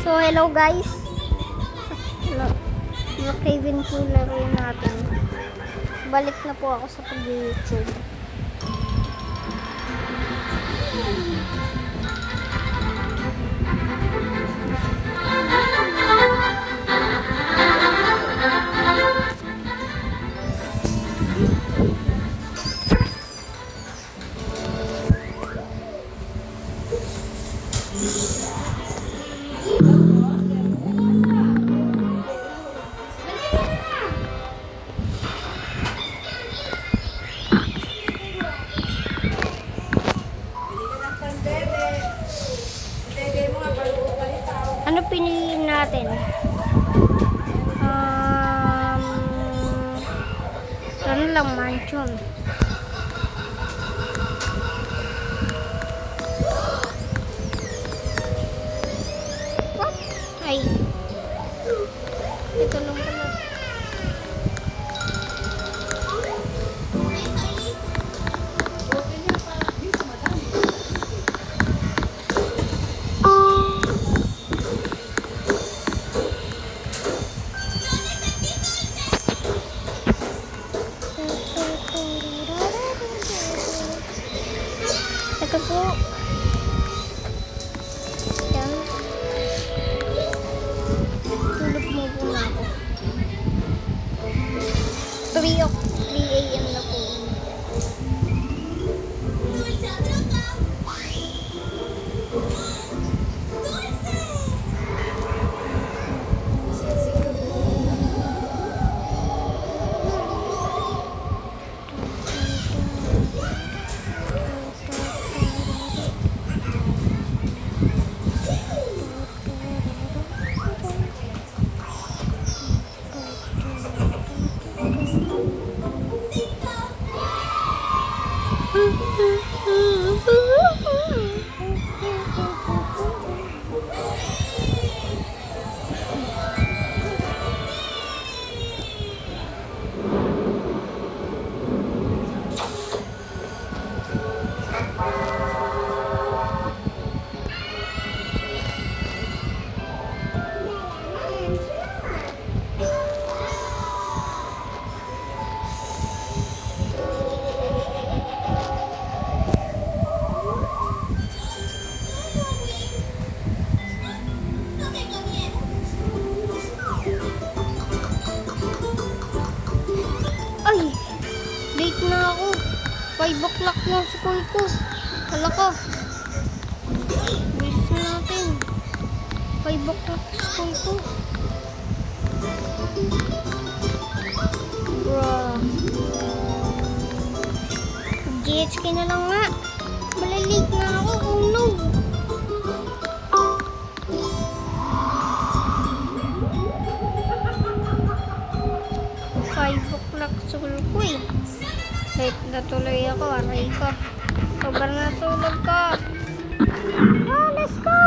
So, hello guys. Kevin po laruin natin. Balik na po ako sa pag-YouTube. Ano piniliin natin? Ano lang, mansion. What? Ay. Ito lang pala. Ito po. Yan. Tulog mo po na ako. 3 a.m. na po. Ay! Late na ako. 5 o'clock yung school ko. Hala ko. Bilis na natin. 5 o'clock school ko. Bro. GHK na lang nga. Malalate na ako. Oh no. School ko eh. Late na tuloy ako. Aray ko. Sobrang natulog ko. Let's go!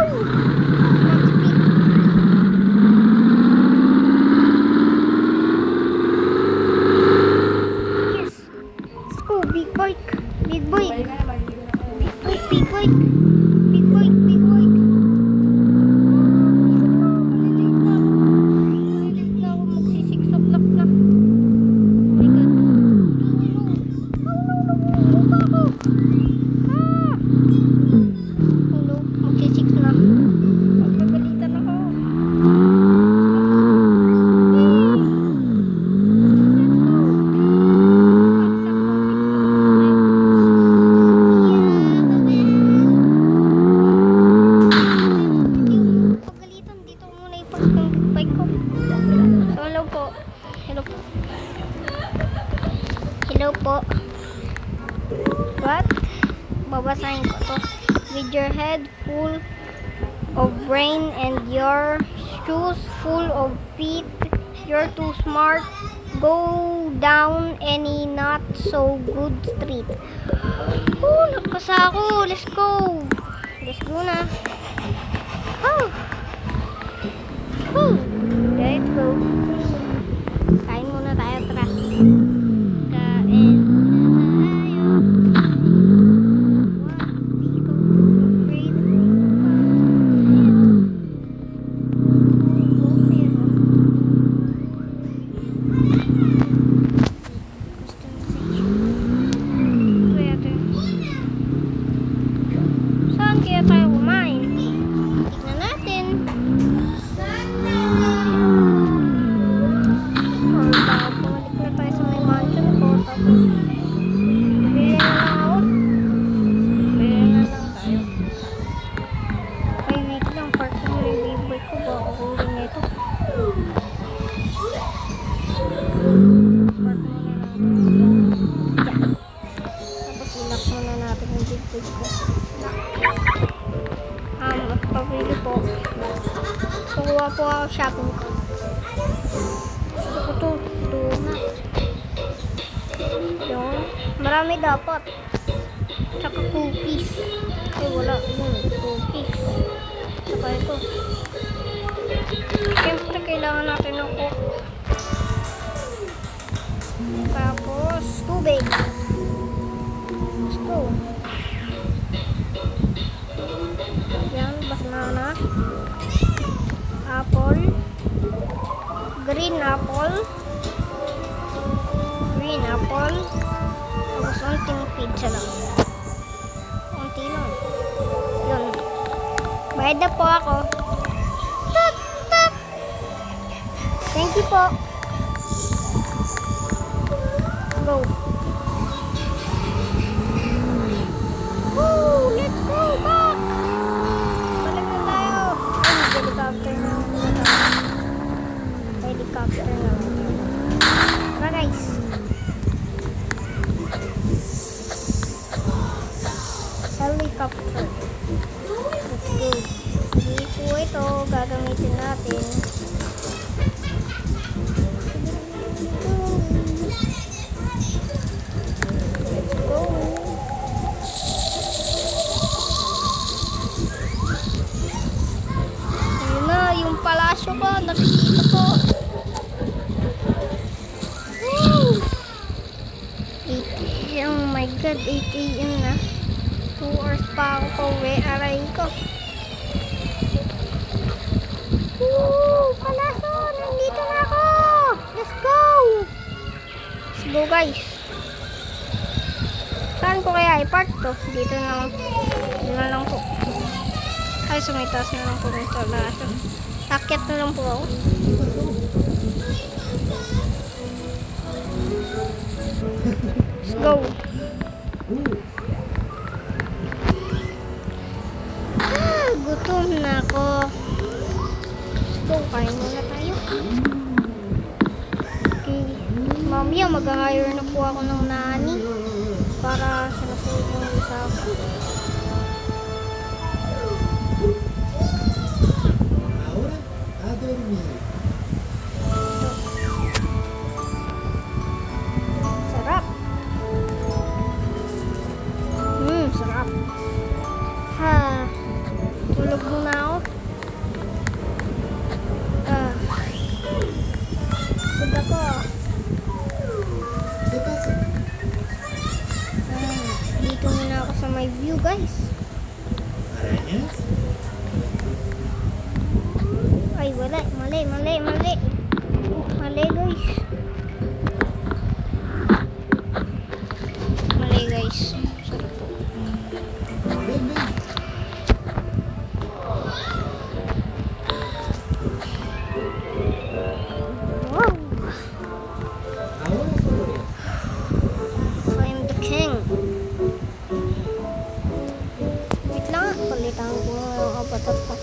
Yes! Let's go! Big bike! Big bike! Big bike! Big bike! Big bike! Big bike! Malilate na ako. Magsi 6 o'clock na. Hello, magsi-6 na. Magpapalitan ako. Pagalitan, dito muna ipark yung bike ko. So, hello po. Hello po. Hello po. What? Babasahin ko to. With your head full of brain and your shoes full of feet, you're too smart. Go down any not so good street. Oh, nagpasa ako. Let's go. Let's go na. Oh. Oh. Let's go. Kain muna tayo, tara. Kain. paghuli nito. Tapos ilak muna natin yung big ko. Pabili po. Kukuha po ako shopping ko. Gusto ko to. Donut. Yun. Marami dapat. Tsaka cookies. Ay wala. Yun. Cookies. Tsaka ito. Siyempre kailangan natin ng coke. Tapos tubig. Let's go. Yan. Banana. Apple. Green apple. Green apple. Tapos unting pizza lang. Unti lang. Yun. Bayad na po ako. Tut, tut. Thank you po. Go. Woo! Let's go back! Balik na tayo. Ay, helicopter na. Helicopter na. Tara guys. Helicopter. Let's go. Dito ito, gagamitin natin. Let's go. Ayun na, yung palasyo ko, nakikita ko. Woo! 8 AM, oh my god, 8 AM na. 2 hours pa ako pauwi, aray ko. Woo! Palasyo! Nandito na ako! Let's go! Let's go guys! Saan ko kaya i-park to? Dito na lang. Dito na lang po. Ay, sumitaas na lang po nito. Akyat na lang po ako. Let's go! Gutom na ako. So, kain muna tayo. Okay. Mamaya mag-hire na po ako ng nani para sinasunod yung isa ako. Sarap. Sarap. Ha. Tulog muna ako. Good ako. Dito muna ako sa my view guys. Ay wala. Mali guys. Mali guys. Sorry po. Wow. I'm the king. Wait lang, palitan ko yung avatar ko.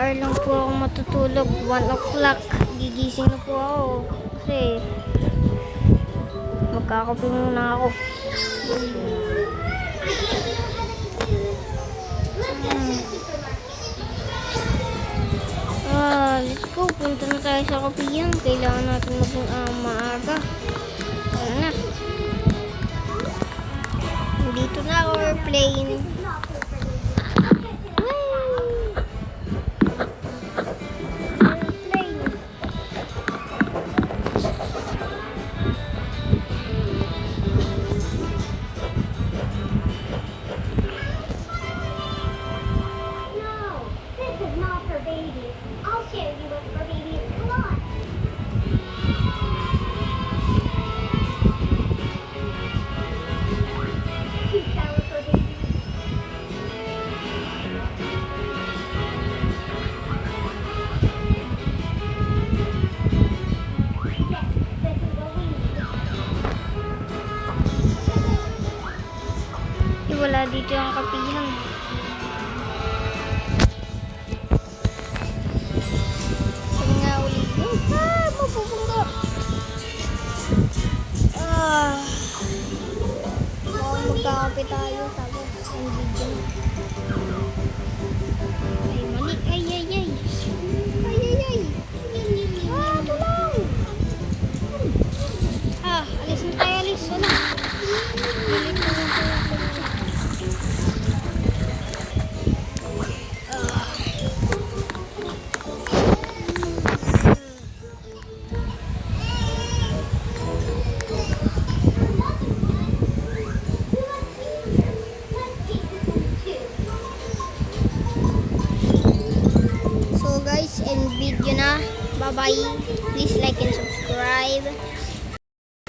hour lang po ako matutulog. 1 o'clock. Gigising na po ako. Kasi magkakape muna ako. Let's go. Punta na tayo sa kapihan. Kailangan natin maging maaga. Ano na? Dito na ako airplane. Wala dito yung kapihan. Saan nga ulit? Mabubungga. Magkakape tayo. Tapos yung video. Ay, mali. Ay. Tulong. Alis na tayo. Alis. Wala. So guys, end video na. Bye bye. Please like and subscribe.